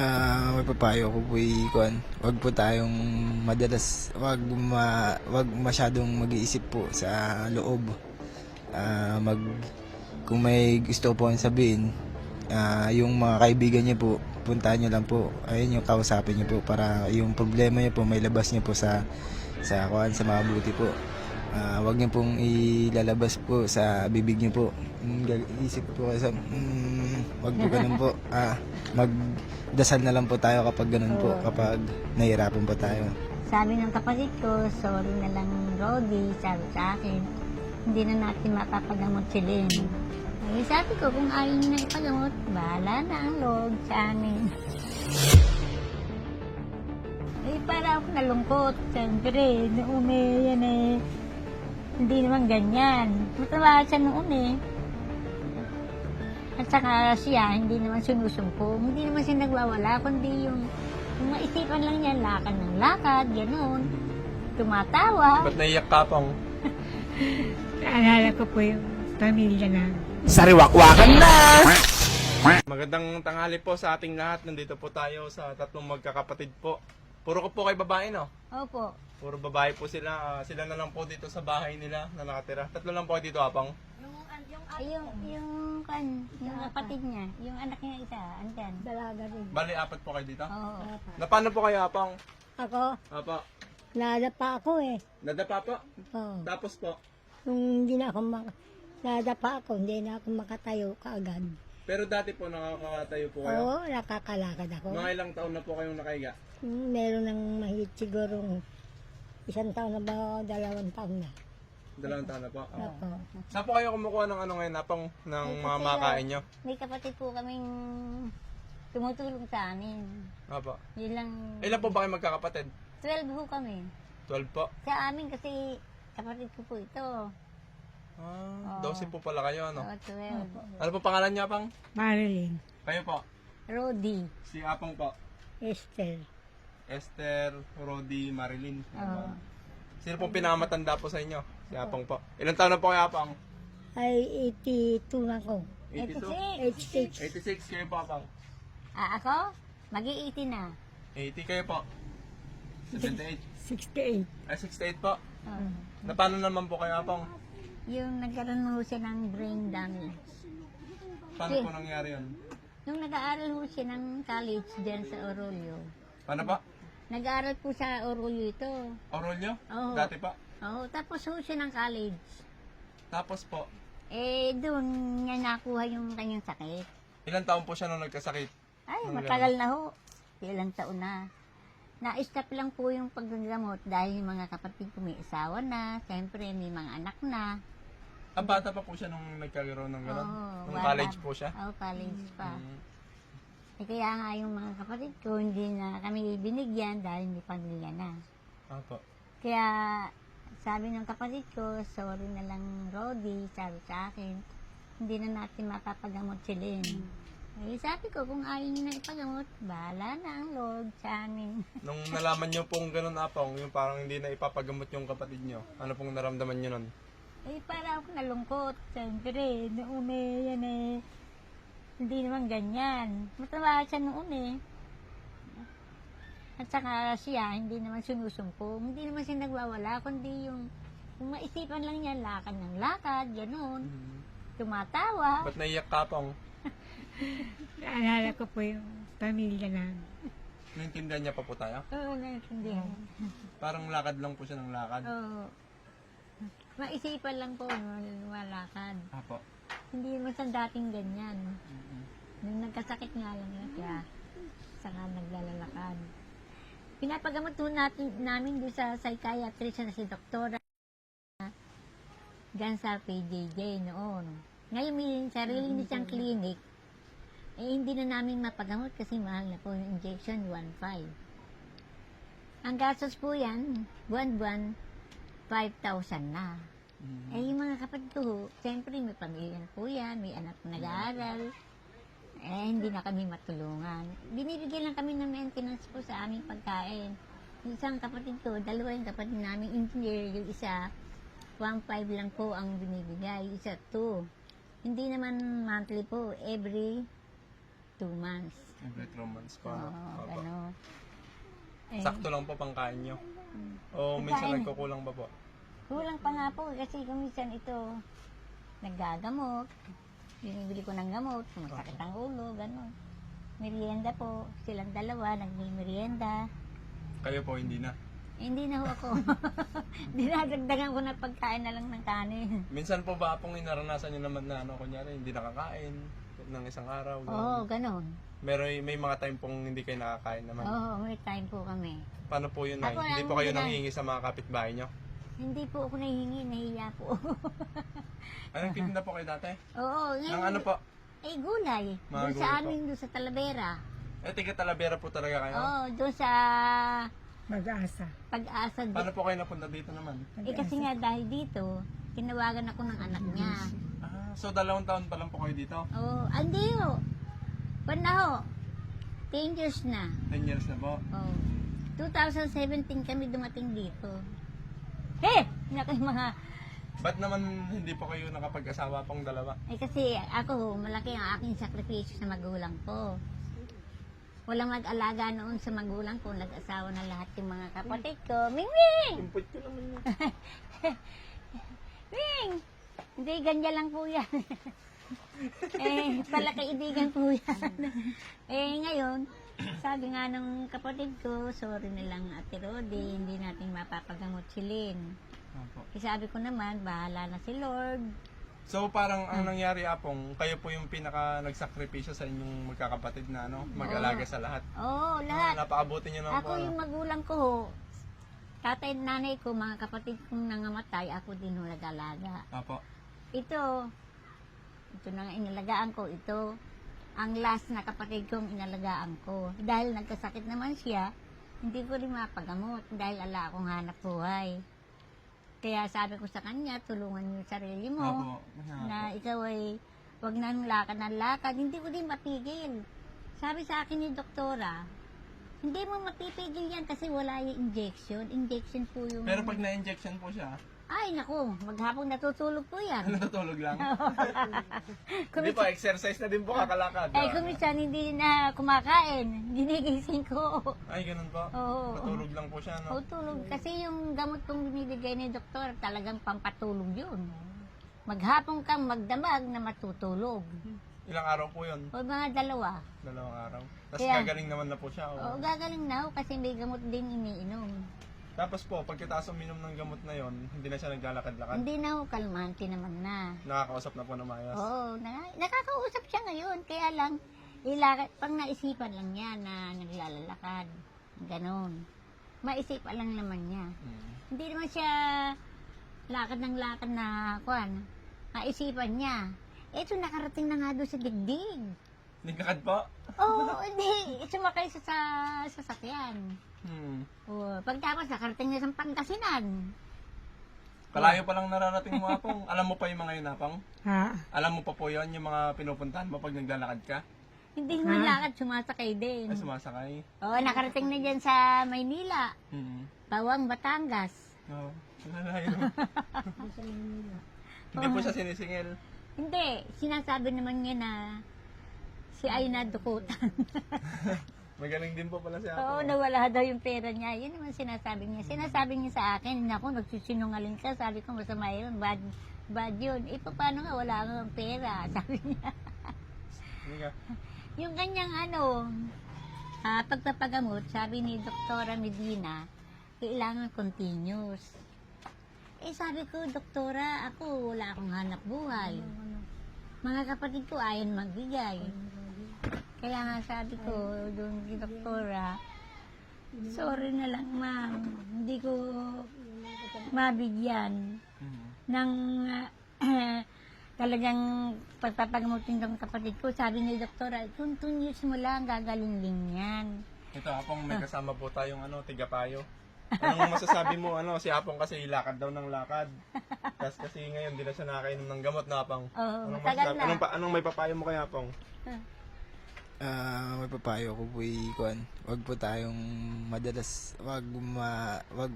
Mapapayo ko po wag po tayong wag masyadong mag-iisip po sa loob. Ah, mag Kung may gusto po sabihin, yung mga kaibigan niyo po, puntahan niyo lang po. Ayun yung kausapin niyo po para yung problema niyo po may labas niyo po sa mabuti po. Wag niyo pong ilalabas po sa bibig niyo po. Isip po kayo wag po ganun po. Magdasal na lang po tayo kapag ganun po, kapag nahihirapan po tayo. Sabi ng kapatid ko, sorry na lang Rodi, sabi sa akin, hindi na natin mapapagamot si Lynn. Eh, sabi ko, kung ayaw niyo na ipagamot, bahala na ang Lord sa amin. Eh, para ako nalungkot. Siyempre, noon yan hindi naman ganyan. Matawa siya noon At saka siya, hindi naman sinusumpong. Hindi naman siya nagwawala, kundi yung maisipan lang niya, lakad ng lakad, gano'n. Tumatawa. Ba't naiyak ka pang? Naalala ko po yung pamilya na. Sariwakwakan na! Magandang tanghali po sa ating lahat. Nandito po tayo sa tatlong magkakapatid po. Puro ko po kay babae, no? Opo. Puro babae po sila. Sila na lang po dito sa bahay nila na nakatira. Tatlo lang po kayo dito, Apang. Yung kapatid niya, yung anak niya isa, andyan. Dalaga rin. Bali, apat po kayo dito? Oo. Na paano po kayo, Apang? Ako, Apa. nadapa ako Nadapa po? Oo. Tapos po? Nung hindi na ako nadapa ako, hindi na ako makatayo kaagad. Pero dati po nakakatayo po kayo? Oo, nakakalakad ako. Mga ilang taon na po kayong nakahiga? Meron ng mahigit sigurong 1 taon na ba, 2 taon na. 2 taon na po? Ako. Saan po kayo kumukuha ng ano ngayon, Apang? Ng mga makain nyo? May kapatid po kaming tumutulong sa amin. Apa. Yun lang, Ilan po ba kayo magkakapatid? 12 po kami. 12 po. Sa amin kasi kapatid ko po ito. 12 po pala kayo, ano? Oo, 12. Ano po pangalan niya, Apang? Marilyn, Kayo po. Rodi. Si Apang po. Esther, Esther, Rodi, Marilyn. Oo. Sino pong pinakamatanda po sa inyo? Si Apang po. Ilang taon na po kayo, Apang? ay 82 na ako. 82? 86. 86 kayo po, Apang. Ako? Mag-i-80 na. 80 kayo po. 78. 68. Ay, 68 po. Oo. Na paano naman po kayo, Apang? Yung nagkaroon ho siya ng brain damage. Paano po nangyari yun? Nung nag-aaral ho siya ng college dyan sa Orolyo. Paano po? Nag-aaral po sa Orolyo ito. Orolyo? Oo. Dati pa. Oo, tapos ho siya ng college. Tapos po, Eh, doon niya nakuha yung kanyang sakit. ilang taon po siya nung nagkasakit? Ay, Ang matagal na ho. Ilang taon na. Na-stop lang po yung paggagamot dahil yung mga kapatid ko may asawa na, siyempre may mga anak na. Bata pa po siya nung nagkaroon ng gano'n? Oo, Nung bata. college po siya? Oo, college pa. Mm. Eh, kaya nga yung mga kapatid ko, hindi na kami binigyan dahil may pamilya na. Apo. Kaya sabi ng kapatid ko, sorry na lang Rodi, sabi sa akin, hindi na natin mapapagamot si Lynn. Eh, sabi ko, kung ayaw niyo na ipagamot, bahala na ang Lord sa amin. Nung nalaman niyo pong gano'n, Apong, yung parang hindi na ipapagamot yung kapatid niyo, ano pong naramdaman niyo nun? Eh, para ako nalungkot. Siyempre, noon yan hindi naman ganyan. Matawa siya noon At saka siya, hindi naman sinusumpong. Hindi naman siya nagwawala, kundi yung maisipan lang niya, lakad ng lakad, gano'n. Tumatawa. Ba't naiyak ka, Apong? Naalala ko po yung pamilya na. Naintindihan niya pa po tayo? Oo, naintindihan. Parang lakad lang po siya ng lakad. Oo. Maisipan lang po, malakad. Apo. Hindi naman sa dating ganyan. Nung nagkasakit nga lang siya, saka naglalakad. Pinapagamot po namin doon sa psychiatrist na si Doktora dyan sa PJJ noon. Ngayon may sarili niya siyang clinic. Eh, hindi na namin mapagamot kasi mahal na po yung injection, 1.5. Ang gastos po yan, buwan-buwan, 5,000 na. Eh, yung mga kapatid ko, siyempre may pamilya na po yan, may anak na nag-aaral. Eh, hindi na kami matulungan. Binibigyan lang kami ng maintenance po sa aming pagkain. Yung isang kapatid ko, dalawa yung kapatid namin engineer, yung isa, 1.5 lang po ang binibigay, isa 2. Hindi naman monthly po, every 2 months. Every 3 months pa. Oo, Opo. gano'n. Eh, Sakto lang po pangkain nyo. O minsan Pagkain. nagkukulang pa po. kulang pa nga po kasi kung minsan ito, naggagamot, binibili ko ng gamot, masakit ang ulo, gano'n. Merienda po, silang dalawa, nagmi-merienda. Kayo po hindi na. Hindi na ho ako. Dinadagdagan ko na pagkain na lang ng kanin. Minsan po ba pong inaranasan nyo naman na kunyari hindi nakakain ng isang araw? ganun? Oo, gano'n. May mga time pong hindi kayo nakakain naman. Oo, may time po kami. Paano po yun, Nay? Ako Hindi lang, po kayo hindi na. nanghihingi sa mga kapitbahay nyo? Hindi po ako nahihingi, nahiya po. Anong titinda po kayo dati? Oo, Nang ano po? Eh, gulay. Mga Doon gulay sa po. amin, doon sa Talavera. Tiga Talavera po talaga kayo? Oo, doon sa Mag-asa. Pag-asa. Paano po kayo napunta dito naman? Eh, kasi nga dahil dito, tinawagan ako ng anak niya. So 2 taon pa lang po kayo dito? Oo, hindi ho. Panda ho. 10 years na. 10 years na po. Oo. 2017 kami dumating dito. Naku, mga... Ba't naman hindi po kayo nakapag-asawa pong dalawa? Eh kasi ako, malaki ang aking sakripisyo sa magulang ko. Walang mag-alaga noon sa magulang ko, nag-asawa na lahat yung mga kapatid ko. Ming! Import ko naman yun. Ming! Hindi, ganyan lang po yan. Pala kaibigan po yan. Ngayon, sabi nga ng kapatid ko, sorry na lang Ate Rodi, hindi natin mapapagamot si Lynn. Opo. Sabi ko naman, bahala na si Lord. So parang ang nangyari apong, kayo po yung pinaka nagsakripisyo sa inyong magkakapatid na mag-alaga sa lahat. Oo, lahat. Napakabuti niyo naman Ako po. yung magulang ko, tatay at nanay ko, mga kapatid kong nangamatay, ako din ho nag-alaga. Apo. Ito na nga inalagaan ko, ito ang last na kapatid kong inalagaan ko. Dahil nagkasakit naman siya, hindi ko rin mapagamot dahil ala akong hanap buhay. Kaya sabi ko sa kanya, tulungan mo yung sarili mo, Apo. na ikaw ay wag na ng lakad ng lakad. Hindi ko din mapigil. Sabi sa akin ni doktora, hindi mo mapipigil yan kasi wala yung injection. Injection po yung... Pero pag na-injection po siya, Ay, naku, maghapon natutulog po yan. natutulog lang. Hindi po, exercise na din po kakalakad. Kung minsan hindi na kumakain, ginigising ko. Ay, ganun po. Oo. Patulog lang po siya, no? O tulog. Kasi yung gamot kong binibigay ni doktor, talagang pampatulog yun. Maghapon kang magdamag na matutulog. Ilang araw po yun? O mga 2. 2 araw. Tapos Kaya- gagaling naman na po siya. O gagaling na ako kasi may gamot din iniinom. Tapos po, pagkatapos uminom ng gamot na yon, hindi na siya naglalakad-lakad. Hindi na ako kalmante naman na. Nakakausap na po na maayos. Oo, nakakausap siya ngayon. Kaya lang, pang naisipan lang niya na naglalakad. Ganon. Maisipan lang naman niya. Hindi naman siya lakad ng lakad na kwan. Maisipan niya. Ito nakarating na nga doon sa digdig. Nagkakad po? Oo, hindi. Sumakay sa sasakyan. Pagtapos nakarating na sa Pangasinan. Kalayo pa lang nararating mo, Apong. Alam mo pa yung mga yun, Apong? Ha? Alam mo pa po yun, yung mga pinupuntahan mo pag naglalakad ka? Hindi mo lakad, sumasakay din. Ay, sumasakay. Oo, nakarating na dyan sa Maynila. Mm-hmm. Bawang, Batangas. Oo. Nalalayo. Hindi po siya sinisingil. Hindi, sinasabi naman niya na si ay nadukutan. Magaling din po pala si Oo, Apong. nawala daw yung pera niya. Yun naman sinasabi niya. Sinasabi niya sa akin, naku, nagsisinungaling ka. Sabi ko, masama yun, bad yun. Paano nga, wala kang pera. Sabi niya. Hindi ka. Yung kanyang pagpapagamot, sabi ni Doktora Medina, kailangan continuous. Sabi ko, Doktora, ako wala akong hanap buhay. Mga kapatid ko ayon magbigay. Kaya nga sabi ko doon kay Doktora, sorry na lang ma'am, hindi ko mabigyan ng talagang pagpapagamutin ng kapatid ko. Sabi ni Doktora, continuous mo lang, gagaling din yan. Ito, Apong, may kasama po tayong tigapayo. Anong masasabi mo? Si Apong kasi lakad daw ng lakad. Tapos kasi ngayon, di na siya nakakainom ng gamot na, Apong. Oo, Anong matagal masasabi? na. Anong may papayo mo kay Apong? May papayo ko po wag po tayong madalas, wag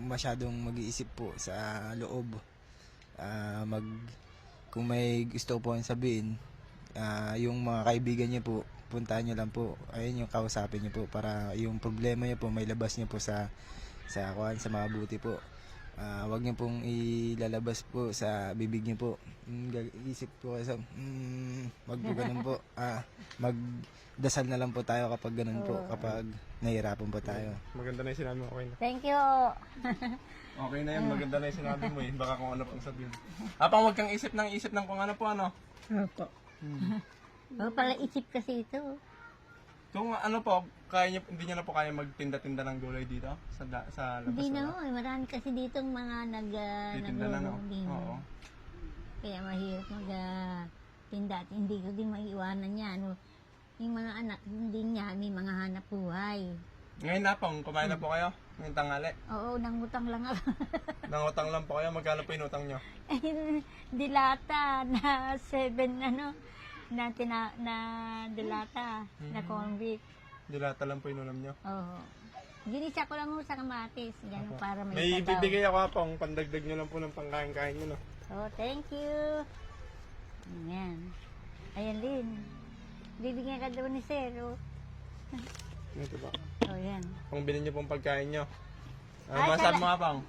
masyadong mag-iisip po sa loob. Kung may gusto po sabihin, yung mga kaibigan niya po, puntahan nyo lang po. Ayun yung kausapin nyo po para yung problema nyo po may labas nyo po sa mga buti po. Wag nyo pong ilalabas po sa bibig nyo po. Isip po kayo wag po ganun po. Magdasal na lang po tayo kapag ganun po, kapag nahihirapan po tayo. Maganda na yung sinabi mo, okay na. Thank you. Okay na yan, maganda na yung sinabi mo eh. Baka kung ano pang sabihin. Apang wag kang isip ng kung ano po ano. Opo. Pala isip kasi ito. Kung ano po, hindi niya na po kaya magtinda-tinda ng gulay dito sa labas. Hindi na wala? ho, marami kasi ditong mga Titinda na, no? naglulong din. Oo. Kaya mahirap tinda at hindi ko din maiiwanan niya. Ano, yung mga anak din niya, may mga hanap buhay. Ngayon na pong, kumain na po kayo? Ngayong tanghali. Oo, nangutang lang ako. Nangutang lang po kayo, magkano po inutang nyo? Dilata na 7 na dilata na corn beef. Dilata lang po inulam nyo. Oo. Ginisa ko lang ho sa kamatis. Ganun para may May sabaw. ibibigay ako pong pandagdag nyo lang po ng pangkain-kain nyo, no? Oh, thank you. Ayan. Ayan din. Bibigyan ka daw ni Sir. Oh, Ito ba? oh yan. Pang bilhin nyo pong pagkain nyo. Ay, Masabi mo nga pang?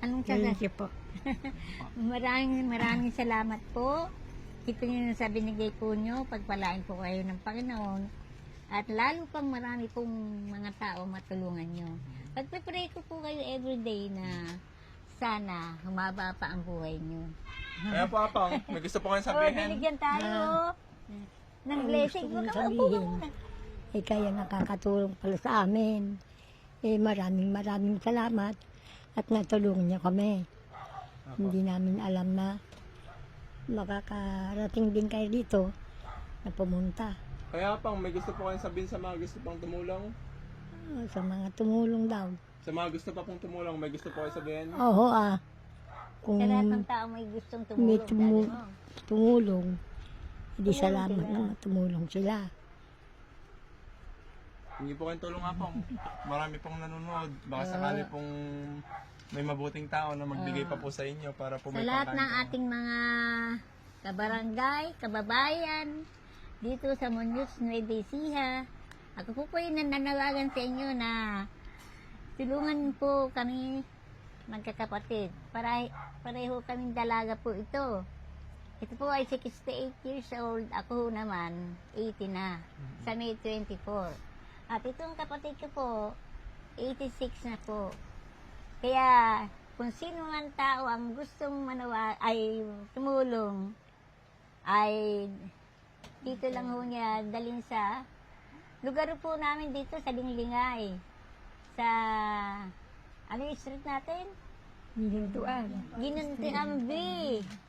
Anong Thank you po. maraming salamat po. Ito yung sa binigay po nyo. Pagpalain po kayo ng Panginoon. At lalo pang marami pong mga tao matulungan nyo. Pagpipray ko po kayo everyday na sana humaba pa ang buhay nyo. Kaya po apang, may gusto po kayong Oh, sabihin. binigyan tayo ng blessing. Gusto kong Huwag ka maupo ka sabihin. muna. Kaya nakakatulong pala sa amin. Maraming salamat at natulungan niya kami. Hindi namin alam na makakarating din kayo dito na pumunta. Kaya pang, may gusto po kayong sabihin sa mga gusto pang tumulong. Sa mga tumulong daw. Sa mga gusto pa pong tumulong, may gusto po kayong sabihin. Oo Kung Sa lahat ng tao may gustong may tumulong. sabi mo. tumulong, hindi Tumulong salamat sila. na tumulong sila. Hindi po kayong tulong nga pong. Marami pong nanonood. Baka sakali pong may mabuting tao na magbigay pa po sa inyo para po Sa may lahat pangkain ng kayo. ating mga kabarangay, kababayan, dito sa Muñoz, Nueva Ecija, ako po yung nananawagan sa inyo na tulungan po kami magkakapatid. Pareho kaming dalaga po ito. Ito po ay 68 years old. Ako naman, 80 na. Sa May 24. At itong kapatid ko po, 86 na po. Kaya, kung sino man tao ang gustong ay tumulong, ay dito lang ho niya dalhin sa lugar po namin dito sa Linglingay. Sa, ano yung street natin? Hihintuan. Ginuntian B.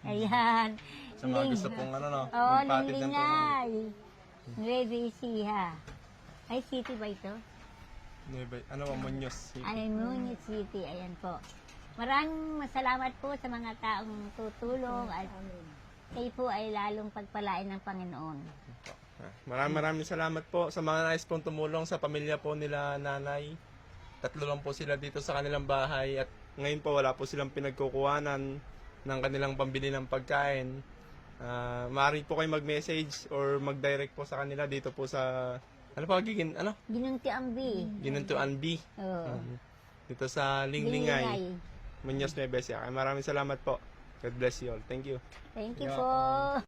Ayan. Sa mga gusto pong ano no, Oo, magpatid ng tulong. Linglingay. Nueva Ecija. Ay, city ba ito? Ano ba, Muñoz City. Ay, Muñoz City. Ayan po. Maraming salamat po sa mga taong tutulong at kayo po ay lalong pagpalain ng Panginoon. Maraming salamat po sa mga nais pong tumulong sa pamilya po nila nanay. 3 lang po sila dito sa kanilang bahay at ngayon po wala po silang pinagkukuhanan ng kanilang pambili ng pagkain. Maaari po kayo mag-message or mag-direct po sa kanila dito po sa Ginuntian B. Ginuntuan B. Oo. Dito sa Linglingay, Muñoz Nueva Ecija. Maraming salamat po. God bless you all. Thank you. Thank you po.